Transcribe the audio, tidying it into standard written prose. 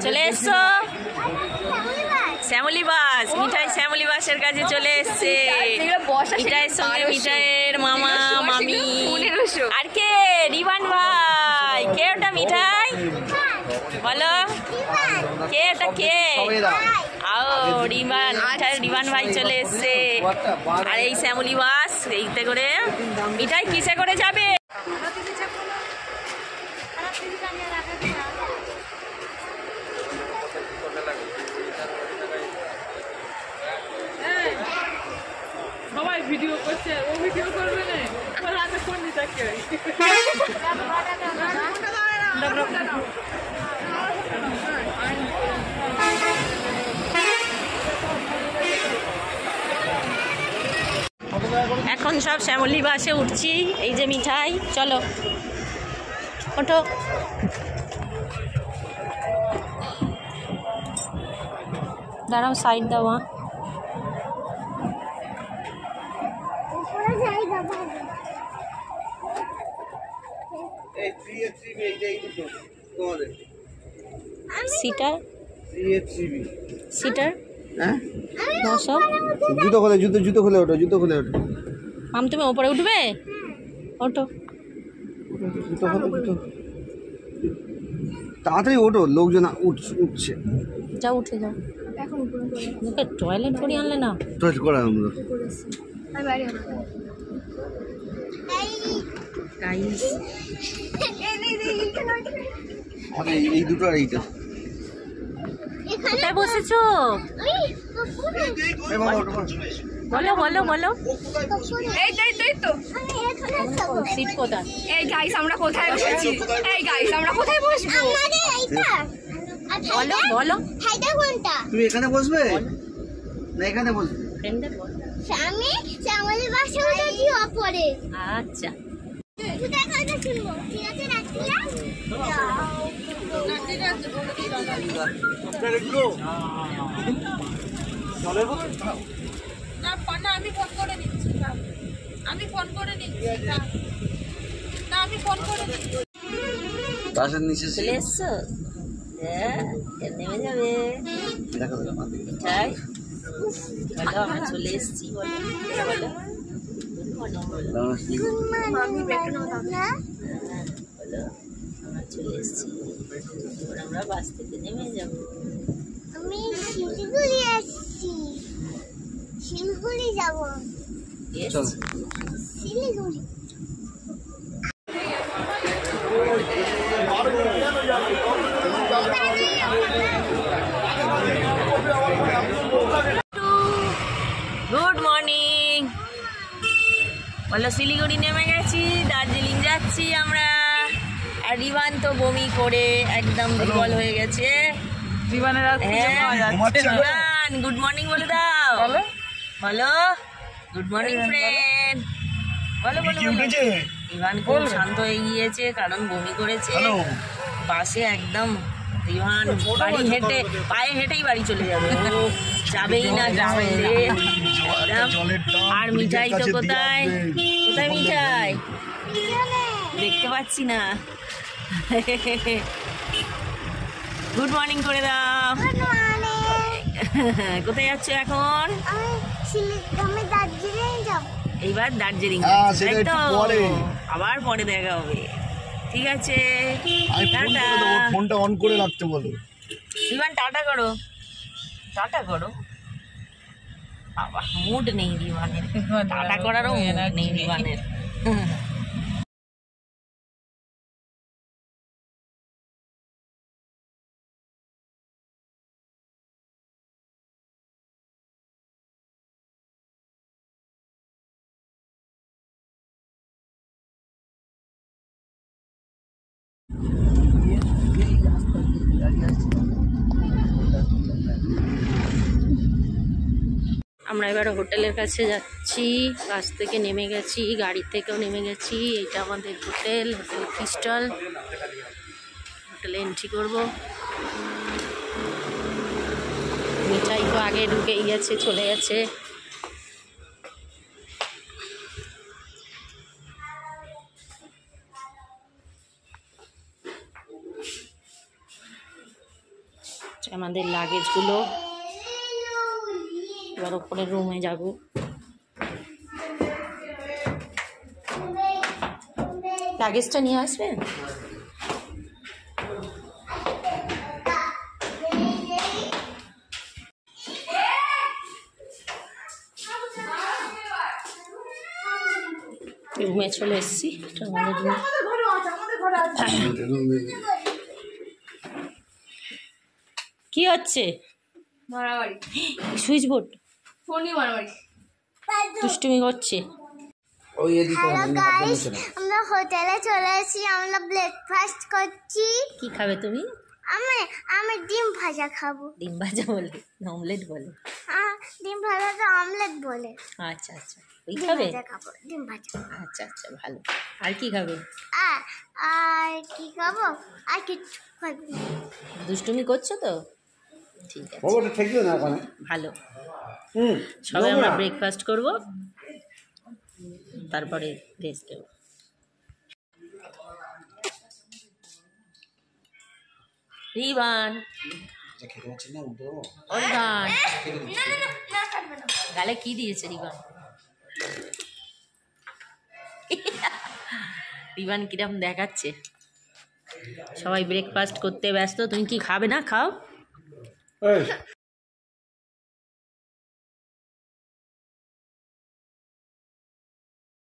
চলে এসছো শ্যামলী বাস, মিঠাই শ্যামলী বাসের কাছে চলে এসছে। মিঠাইয়ের সঙ্গে মিঠাইয়ের মামা মামি আর কে রিবান ভাই। কে ওটা মিঠাই বলো, কে ওটা কে? রিবান, মিঠাই রিবান ভাই চলে এসছে। আর এই শ্যামলী বাস এইতে করে মিঠাই কিসে করে যাবে? সবাই ভিডিও করছে, ও ভিডিও করবে না, ওর হাতে ফোন নিতে থাকে। এখন সব শ্যামলী বাসে উঠছি। এই যে মিঠাই, চলো ওঠো। দাঁড়াও, সাইড দাও। সিটার সিটার হ্যাঁ, বসো। জুতো খুলে ওঠো। মাম তুমি ওপরে উঠবে? ওঠো, তাড়াতাড়ি ওঠো, লোকজন উঠছে। যাও, উঠে যাও। টয়লেট করে আনলে না? টয়লেট করা আমরা এই দুটো আর এইটা। কোথায় বসেছো? বলো বলো বলো। সিট কোথায়? এই গাইস আমরা কোথায় বসেছি? এই গাইস আমরা কোথায় বসবো? বলো বলো। তুমি এখানে বসবে না এখানে বসবে? আমি শ্যামলী বাসে উঠেছি ওপরে। আচ্ছা, আমি ফোন করে নিচ্ছি। বাসের নিচে চলে এসছো? হ্যাঁ, নেমে যাবে। বলো আমরা চলে এসছি। বলো বলো। বলো আমরা চলে এসছি। এবার আমরা বাস থেকে নেমে যাবো। আমি শিলিগুড়ি আসছি। শিলিগুড়ি যাবো। Siliguri good morning. বলো শিলিগুড়ি নেমে গেছি, দার্জিলিং যাচ্ছি আমরা। আর রিবান তো বমি করে একদম দুর্বল হয়ে গেছে। জীবনের রিবান গুড মর্নিং বলে দাও। বলো গুড মর্নিং ফ্রেন্ড। বলো বলো। রিবান খুব শান্ত হয়ে গিয়েছে কারণ বমি করেছে। বাসে একদম রিবান বাড়ি হেঁটে পায়ে হেঁটেই বাড়ি চলে যাবে, যাবেই না গ্রামেতে। আর মিঠাই তো কোথায় কোথায় মিঠাই দেখতে পাচ্ছি না। গুড মর্নিং করে দাও। কোথায় যাচ্ছ এখন? এইবার দার্জিলিং। আবার পরে দেখা হবে, ঠিক আছে? ফোনটা অন করে রাখতে বলো। রিবান টাটা করো, টাটা করো। বাবা মুড নেই রিবানের, টাটা করারও মুড নেই রিবানের। আমরা এবার হোটেলের কাছে যাচ্ছি। বাস থেকে নেমে গেছি, গাড়ি থেকেও নেমে গেছি। এটা আমাদের হোটেল, হোটেল ক্রিস্টাল। হোটেলে এন্ট্রি করবো। মিঠাই তো আগে ঢুকেই গেছে, চলে গেছে। আমাদের লাগেজগুলো। এবার ওপরের রুমে যাব। লাগেজটা নিয়ে আসবেন? রুমে চলে এসেছি। এটা আমাদের রুম। কি হচ্ছে? মারামারি, সুইচ বোর্ড ফোনই মারামারি। দুষ্টুমি করছে। হ্যালো গাইস, আমরা হোটেলে চলে এসেছি। আমরা ব্রেকফাস্ট করছি। কি খাবে তুমি? আমি আমি ডিম ভাজা খাবো। ডিম ভাজা বলে না অমলেট বলে? ডিম ভাজাটা অমলেট বলে। আচ্ছা আচ্ছা, ওই ডিম খাবে? ভাজা খাবো, ডিম ভাজা। আচ্ছা আচ্ছা, ভালো। আর কি খাবে? আর কি খাবো? আর কিছু খাবো না। দুষ্টুমি করছো তো? ঠিক আছে, ওটা ঠেকিও না ওখানে। ভালো। হুম, সবাই আমরা ব্রেকফাস্ট করব, তারপরে রেস্ট দেব। রিবান, খেতে পাচ্ছি না উল্টো। রিবান, গালে কি দিয়েছে রিবান? রিবান কিরম দেখাচ্ছে। সবাই ব্রেকফাস্ট করতে ব্যস্ত। তুমি কি খাবে না? খাও।